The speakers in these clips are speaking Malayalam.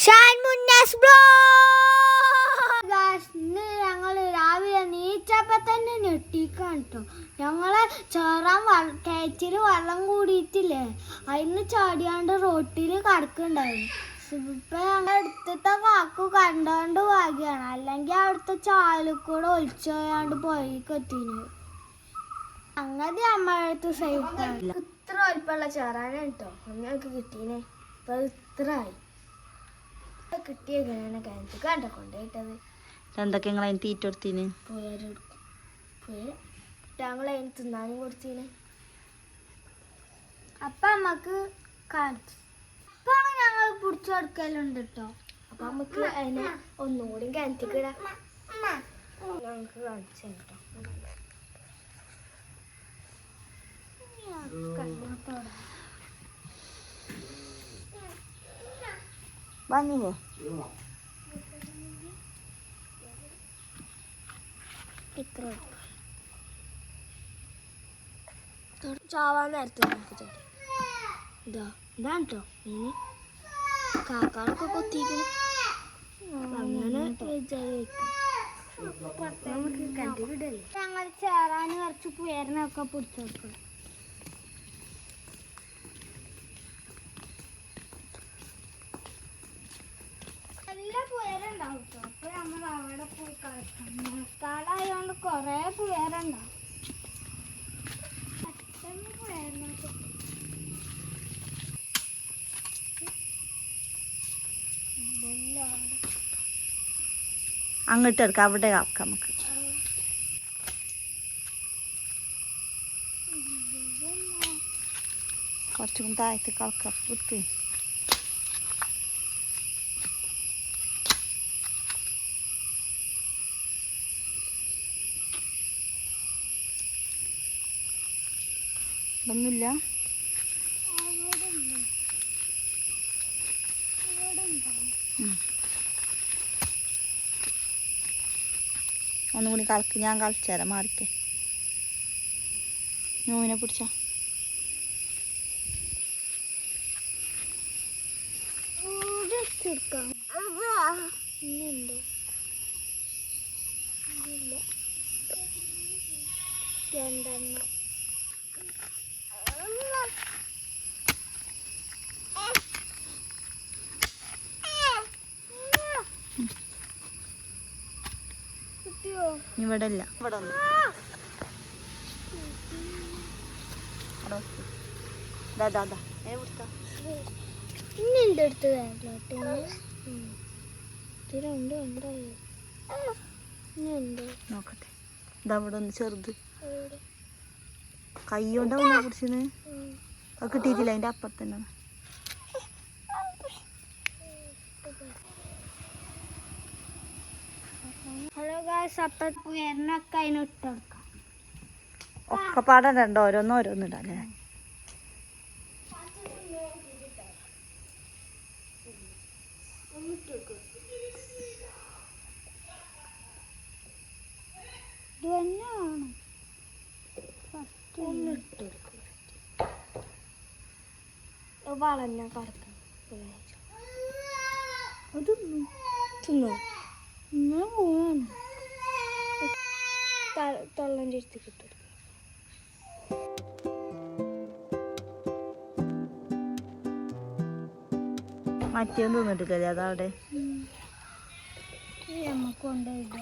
ഷാൻ മുന്നാസ് ഇന്ന് ഞങ്ങൾ രാവിലെ നീച്ചപ്പോ തന്നെ ഞെട്ടിക്കാണ് കേട്ടോ. ഞങ്ങളെ ചേറാൻ കയറ്റില് വെള്ളം കൂടിയിട്ടില്ലേ, അതിന് ചാടിയാണ്ട് റോട്ടിൽ കിടക്കുന്നുണ്ടായിരുന്നു. ഇപ്പൊ ഞങ്ങൾ അടുത്തത്തെ കാക്കു കണ്ടോണ്ട് ഭാഗ്യാണ്, അല്ലെങ്കിൽ അവിടുത്തെ ചാലിക്കൂടെ ഒലിച്ചോയാണ്ട് പോയിക്ക് എത്തിന്. അങ്ങനെ നമ്മളടുത്ത് സേഫ്. ഇത്ര വലിപ്പമുള്ള ചേറാനാണ് കേട്ടോ ഞങ്ങൾക്ക് കിട്ടീനെ. ഇപ്പൊ ഇത്ര ആയി കിട്ടിയെങ്ങനെയാണ് കിണറ്റ് കണ്ട കൊണ്ടുപോയിട്ടത്. എന്തൊക്കെ നിങ്ങൾ അതിന് തീറ്റ കൊടുത്തിന്? ഞങ്ങൾ അതിന് തിന്നാനും കൊടുത്തിന്. അപ്പൊ നമ്മക്ക് കാണിച്ചു അപ്പാണ് ഞങ്ങൾ പിടിച്ചു കൊടുക്കലുണ്ട് കേട്ടോ. അപ്പൊ നമുക്ക് അതിന് ഒന്നുകൂടി കിണറ്റിക്ക് ഇടാം. ഞങ്ങൾക്ക് കാണിച്ചു കേട്ടോ. വാങ്ങിയോ ഇത്ര ചാവാൻ നേരത്തെ നമുക്ക് ചെടി ഇതാണ് കേട്ടോ മീന്. കാക്കാളൊക്കെ കൊത്തിക്കണം. അങ്ങനെ നമുക്ക് കണ്ടിടല്ലേ. ഞങ്ങൾ ചേറാന് കുറച്ച് പുയറിനൊക്കെ പിടിച്ചു കൊടുക്കണം. നല്ല പുയറുണ്ടാവും കേട്ടോ. അപ്പൊ നമ്മൾ അവിടെ പോയി കളിക്കണം. മഴക്കാലമായതുകൊണ്ട് കൊറേ പുയറുണ്ടാവും. അങ്ങോട്ട് എടുക്കാം, അവിടെ ആക്കാം നമുക്ക്. കുറച്ചും താഴത്ത് കളക്കാം വിട്ട്. ഒന്നുമില്ല. ഒന്നുകൂടി കളക്ക്, ഞാൻ കളിച്ചേരാം. മാറിക്കേ, നോവിനെ പിടിച്ച രണ്ടെണ്ണം. ഇവിടെ ഇല്ല. ഇവിടെ നോക്കട്ടെ. ഇതാ ഇവിടെ ഒന്ന് ചെറുത് കൈ കൊണ്ടാ പിടിച്ചത്. അത് കിട്ടിയിട്ടില്ല, അതിന്റെ അപ്പുറത്തന്നെ. ഹലോ ഗായ്സ്, അപ്പം പുയറിനൊക്കെ അതിന് ഇട്ട് കൊടുക്കാം. ഒക്കെ പാടാൻ രണ്ടോ ഓരോന്നിടാം അല്ലേ. വളഞ്ഞ കടക്കും തിന്നോ ഇങ്ങനെ പോവാണ്. തൊള്ളൻ്റെ അടുത്ത് കിട്ടും. മറ്റൊന്നും തിന്നിട്ടില്ലേ അതവിടെ നമുക്ക് കൊണ്ടുപോയില്ല.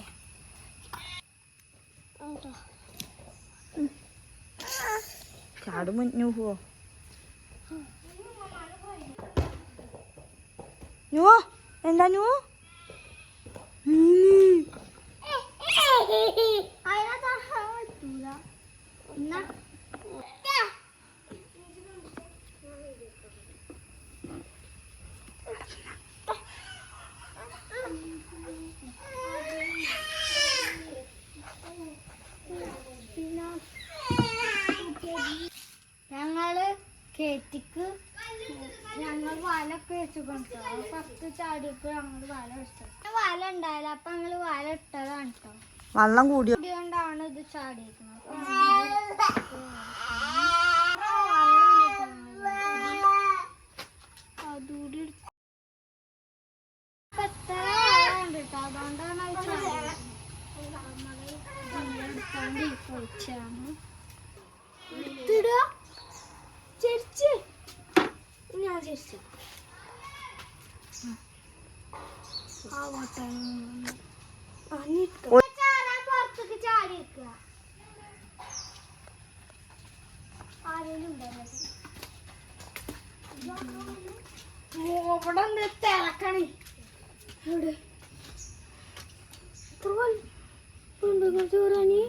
ചാട് മുന്നു പോവോ? നുവോ എന്താ നുവോ? ഞങ്ങള് കേറ്റിക്ക് ഞങ്ങൾ വലൊക്കെ വെച്ച് കൊണ്ടോ. ഫസ്റ്റ് ചാടിയപ്പോ ഞങ്ങൾ വല വെച്ചത് വല ഉണ്ടായില്ല. അപ്പൊ ഞങ്ങള് വല ഇട്ടതാണ് കേട്ടോ. വെള്ളം കൂടിയോണ്ടാണ് ഇത് ചാടിയിരിക്കുന്നത്. അതുകൊണ്ടാണ് ചിരിച്ച് ഞാൻ ചിരിച്ചു പുറത്തേക്ക് ചാടി വെക്കുക ആരെങ്കിലും ഇവിടെ ഒന്ന് തിളക്കണേ ഇവിടെ ചോറാനി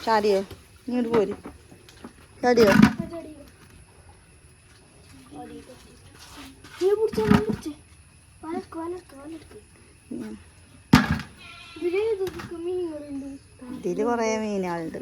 ചാടിയോ ഇങ്ങോട്ട് പോര് ചാടിയോ ഇതില് കൊറേ മീനുകളുണ്ട്